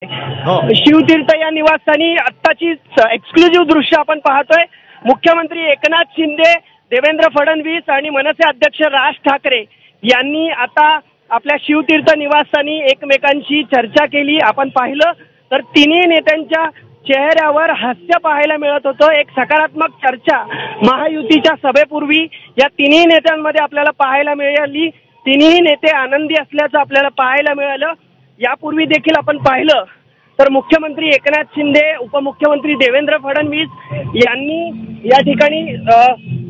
हो. शिवतीर्थ या निवासस्थानी आत्ताची एक्सक्लुझिव्ह दृश्य आपण पाहतोय। मुख्यमंत्री एकनाथ शिंदे, देवेंद्र फडणवीस आणि मनसे अध्यक्ष राज ठाकरे यांनी आता आपल्या शिवतीर्थ निवासस्थानी एकमेकांशी चर्चा केली। आपण पाहिलं तर तिन्ही नेत्यांच्या चेहऱ्यावर हास्य पाहायला मिळत होतं। एक सकारात्मक चर्चा महायुतीच्या सभेपूर्वी या तिन्ही नेत्यांमध्ये आपल्याला पाहायला मिळाली। तिन्ही नेते आनंदी असल्याचं आपल्याला पाहायला मिळालं। यापूर्वी देखील आपण पाहिलं तर मुख्यमंत्री एकनाथ शिंदे, उपमुख्यमंत्री देवेंद्र फडणवीस यांनी या ठिकाणी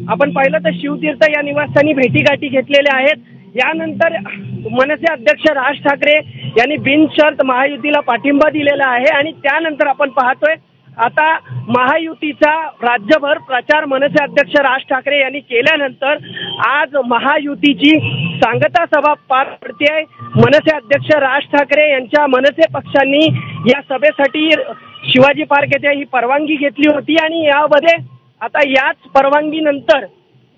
आपण पाहिलं तर शिवतीर्थ या निवासस्थानी भेटीगाठी घेतलेल्या आहेत। यानंतर मनसे अध्यक्ष राज ठाकरे यांनी बिनशर्त महायुतीला पाठिंबा दिलेला आहे आणि त्यानंतर आपण पाहतोय आता महायुतीचा राज्यभर प्रचार मनसे अध्यक्ष राज ठाकरे यांनी केल्यानंतर आज महायुतीची सांगता सभा पार पडते आहे। मनसे अध्यक्ष राज ठाकरे यांच्या मनसे पक्षांनी या सभेसाठी शिवाजी पार्क येथे ही परवानगी घेतली होती आणि यामध्ये आता याच परवानगीनंतर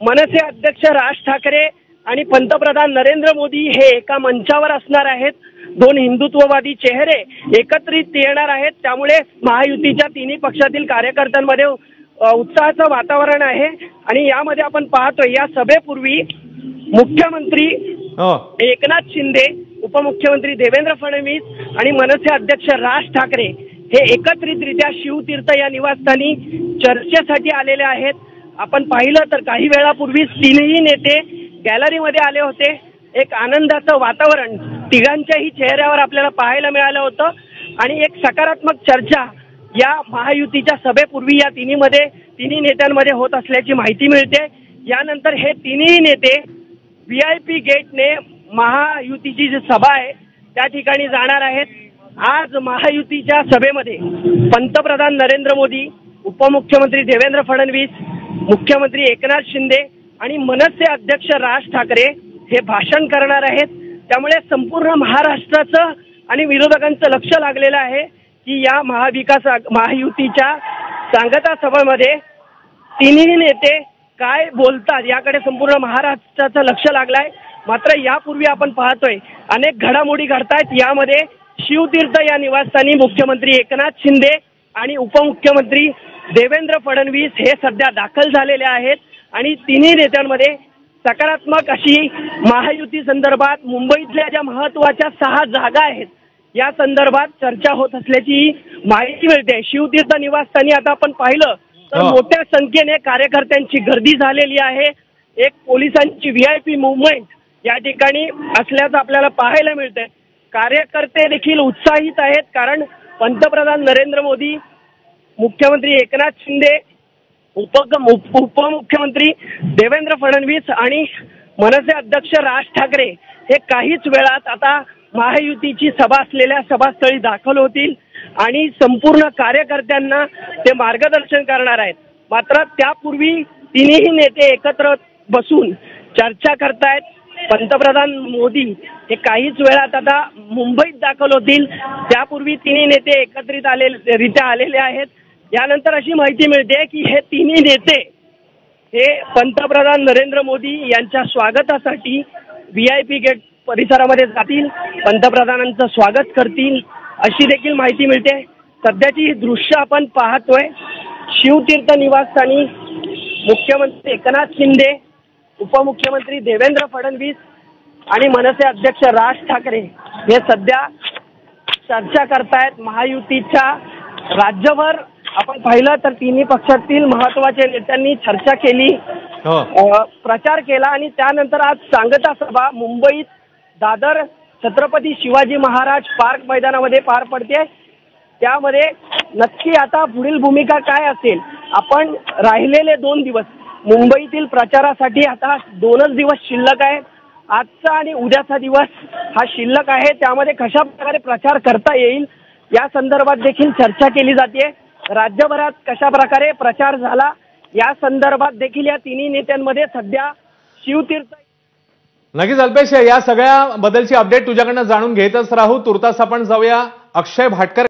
मनसे अध्यक्ष राज ठाकरे आणि पंतप्रधान नरेंद्र मोदी हे एका मंचावर असणार आहेत। दोन हिंदुत्ववादी चेहरे एकत्रित येणार आहेत। त्यामुळे महायुतीच्या तिन्ही पक्षातील कार्यकर्त्यांमध्ये उत्साहाचं वातावरण आहे आणि यामध्ये आपण पाहतोय या सभेपूर्वी मुख्यमंत्री एकनाथ शिंदे, उपमुख्यमंत्री देवेंद्र फडणवीस आणि मनसे अध्यक्ष राज ठाकरे हे एकत्रितरित्या शिवतीर्थ या निवासस्थानी चर्चेसाठी आलेले आहेत। आपण पाहिलं तर काही वेळापूर्वी तीनही नेते गॅलरीमध्ये आले होते। एक आनंदाचं वातावरण तिघांच्याही चेहऱ्यावर आपल्याला पाहायला मिळालं होतं आणि एक सकारात्मक चर्चा या महायुतीच्या सभेपूर्वी या तिन्ही नेत्यांमध्ये होत असल्याची माहिती मिळते। यानंतर हे तिन्ही नेते VIP गेटने महायुतीची जी सभा आहे त्या ठिकाणी जाणार आहेत। आज महायुतीच्या सभेमध्ये पंतप्रधान नरेंद्र मोदी, उपमुख्यमंत्री देवेंद्र फडणवीस, मुख्यमंत्री एकनाथ शिंदे आणि मनसे अध्यक्ष राज ठाकरे हे भाषण करणार आहेत। त्यामुळे संपूर्ण महाराष्ट्राचं आणि विरोधकांचं लक्ष लागलेलं आहे की या महायुतीच्या सांगता सभेमध्ये तिन्ही नेते काय बोलतात याकडे संपूर्ण महाराष्ट्राचं लक्ष लागलंय। मात्र यापूर्वी आपण पाहतोय अनेक घडामोडी घडतायत। यामध्ये शिवतीर्थ या निवासस्थानी मुख्यमंत्री एकनाथ शिंदे आणि उपमुख्यमंत्री देवेंद्र फडणवीस हे सध्या दाखल झालेले आहेत आणि तिन्ही नेत्यांमध्ये सकारात्मक अशी महायुती संदर्भात मुंबईतल्या ज्या महत्त्वाच्या 6 जागा आहेत या संदर्भात चर्चा होत असल्याची माहिती मिळते। शिवतीर्थ निवासस्थानी आता आपण पाहिलं तर मोठ्या संख्येने कार्यकर्त्यांची गर्दी झालेली आहे। एक पोलिसांची VIP मूव्हमेंट या ठिकाणी असल्याचं आपल्याला पाहायला मिळतंय। कार्यकर्ते देखील उत्साहित आहेत कारण पंतप्रधान नरेंद्र मोदी, मुख्यमंत्री एकनाथ शिंदे, उपमुख्यमंत्री देवेंद्र फडणवीस आणि मनसे अध्यक्ष राज ठाकरे हे काहीच वेळात आता महायुतीची सभा असलेल्या सभास्थळी दाखल होतील आणि संपूर्ण कार्यकर्त्यांना ते मार्गदर्शन करणार आहेत। मात्र त्यापूर्वी तिन्ही नेते एकत्र बसून चर्चा करतायत। पंतप्रधान मोदी हे काहीच वेळात आता मुंबईत दाखल होतील। त्यापूर्वी तिन्ही नेते एकत्रित आलेले आहेत। यानंतर अशी माहिती मिळते की हे तिन्ही नेते हे पंतप्रधान नरेंद्र मोदी यांच्या स्वागतासाठी VIP गेट परिसरामध्ये जातील, पंतप्रधानांचं स्वागत करतील अशी देखील माहिती मिळते। सध्याची ही दृश्य आपण पाहतोय। शिवतीर्थ निवासस्थानी मुख्यमंत्री एकनाथ शिंदे, उपमुख्यमंत्री देवेंद्र फडणवीस आणि मनसे अध्यक्ष राज ठाकरे हे सध्या चर्चा करतायत। महायुतीच्या राज्यभर आपण पाहिलं तर तिन्ही पक्षातील महत्त्वाच्या नेत्यांनी चर्चा केली, प्रचार केला आणि त्यानंतर आज सांगता सभा मुंबईत दादर छत्रपती शिवाजी महाराज पार्क मैदानामध्ये पार पडते। त्यामध्ये नक्की आता पुढील भूमिका काय असेल, आपण राहिलेले 2 दिवस मुंबईतील प्रचारासाठी आता 2च दिवस शिल्लक आहेत। आजचा आणि उद्याचा दिवस हा शिल्लक आहे। त्यामध्ये कशा प्रकारे प्रचार करता येईल या संदर्भात देखील चर्चा केली जाते। राज्यभरात कशा प्रकारे प्रचार झाला या संदर्भात देखील या तिन्ही नेत्यांमध्ये सध्या शिवतीर्थ नक्कीच अल्पेश, या सगळ्या बद्दलची अपडेट तुझ्याकडनं जाणून घेतच राहू। तुर्तास आपण जाऊया अक्षय भाटकर